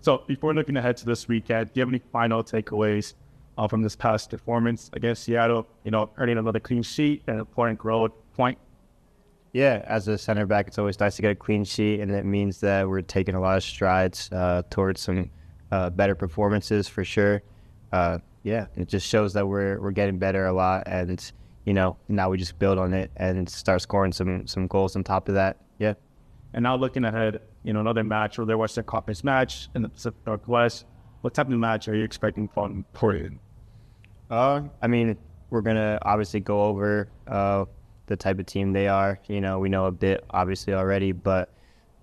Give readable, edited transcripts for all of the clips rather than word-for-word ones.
So before looking ahead to this weekend, do you have any final takeaways from this past performance against Seattle? Earning another clean sheet and an important road point. Yeah, as a center back, it's always nice to get a clean sheet, and it means that we're taking a lot of strides towards some better performances for sure. Yeah, it just shows that we're getting better a lot, and now we just build on it and start scoring some goals on top of that. Yeah. And now looking ahead, another match or their Western Conference match in the Pacific Northwest. What type of match are you expecting from Portland? I mean, we're gonna obviously go over the type of team they are. We know a bit obviously already, but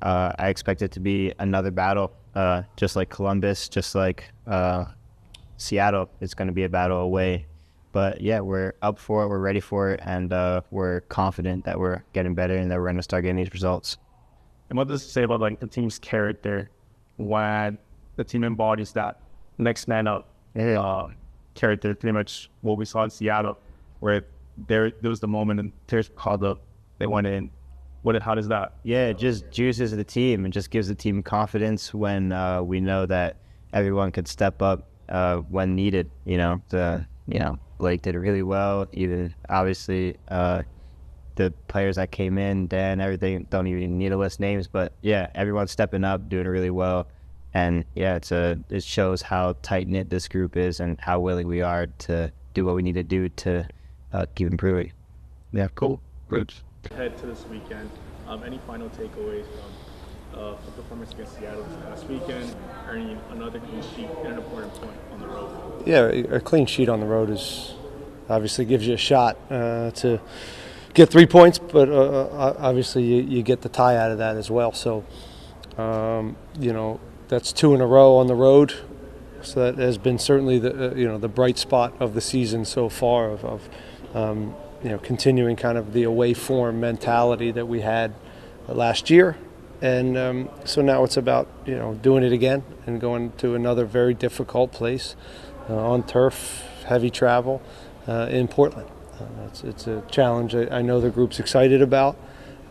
I expect it to be another battle, just like Columbus, just like Seattle. It's going to be a battle away. But yeah, we're up for it, we're ready for it, and we're confident that we're getting better and that we're going to start getting these results. And what does it say about the team's character when the team embodies that next man up character? Pretty much what we saw in Seattle, where there was the moment and players called up, they went in. How does that? Yeah, it just juices the team and just gives the team confidence when we know that everyone could step up when needed. Blake did really well. Even obviously the players that came in, Dan, everything. Don't even need to list names, but yeah, everyone's stepping up, doing really well. And yeah, it shows how tight knit this group is and how willing we are to do what we need to do to keep improving. Yeah, cool. Good. Head to this weekend. Any final takeaways from the performance against Seattle this past weekend, earning another clean sheet and an important point on the road? Yeah, a clean sheet on the road is obviously gives you a shot to get 3 points, but obviously you get the tie out of that as well. So, that's 2 in a row on the road. So that has been certainly the bright spot of the season so far of continuing kind of the away form mentality that we had last year. And so now it's about, doing it again and going to another very difficult place on turf, heavy travel in Portland. It's a challenge I know the group's excited about.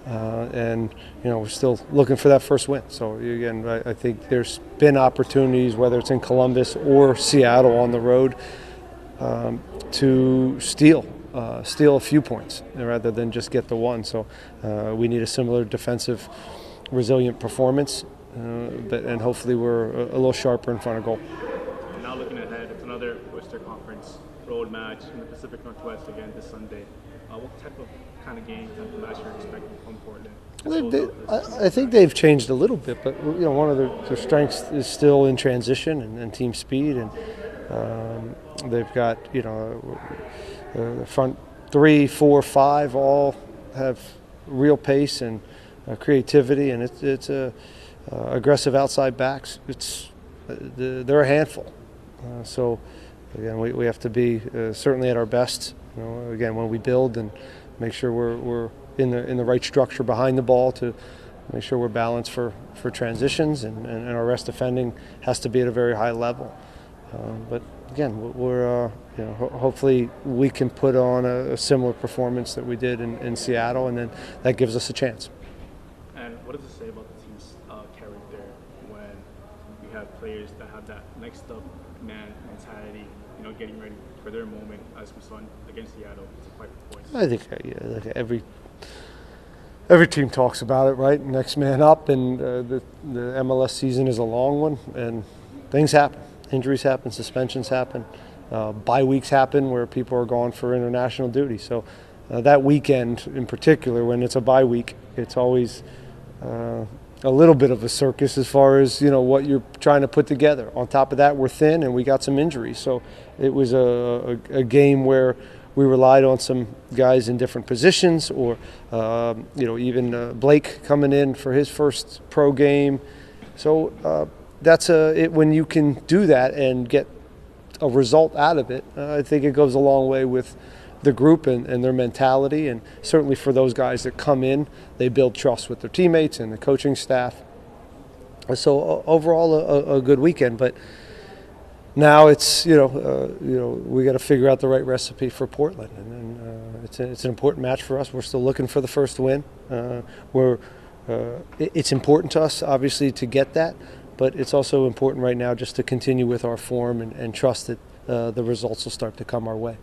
And we're still looking for that first win. So again, I think there's been opportunities, whether it's in Columbus or Seattle on the road, to steal a few points rather than just get the one. So we need a similar defensive, resilient performance, and hopefully we're a little sharper in front of goal. And now looking ahead, it's another Western Conference road match in the Pacific Northwest again this Sunday. What type of game, type of match you're expecting from Portland? I think they've changed a little bit, but one of their strengths is still in transition and team speed, and they've got the front 3, 4, 5 all have real pace and creativity, and it's aggressive outside backs. They're a handful. So again, we have to be certainly at our best. Again, when we build and make sure we're in the right structure behind the ball to make sure we're balanced for transitions, and our rest defending has to be at a very high level. But again, we're hopefully we can put on a similar performance that we did in Seattle, and then that gives us a chance. And what does it say about the team's character when you have players that have that next up man mentality, getting ready for their moment, as we saw against Seattle, to fight for points? I think every team talks about it, right? Next man up, and the MLS season is a long one, and things happen. Injuries happen, suspensions happen, bye weeks happen where people are gone for international duty. So that weekend in particular, when it's a bye week, it's always a little bit of a circus as far as what you're trying to put together. On top of that, we're thin and we got some injuries, so it was a game where we relied on some guys in different positions, or even Blake coming in for his first pro game. So that's when you can do that and get a result out of it. I think it goes a long way with the group and their mentality, and certainly for those guys that come in, they build trust with their teammates and the coaching staff. So overall, a good weekend. But now it's we got to figure out the right recipe for Portland, and it's an important match for us. We're still looking for the first win. It's important to us, obviously, to get that. but it's also important right now just to continue with our form and trust that the results will start to come our way.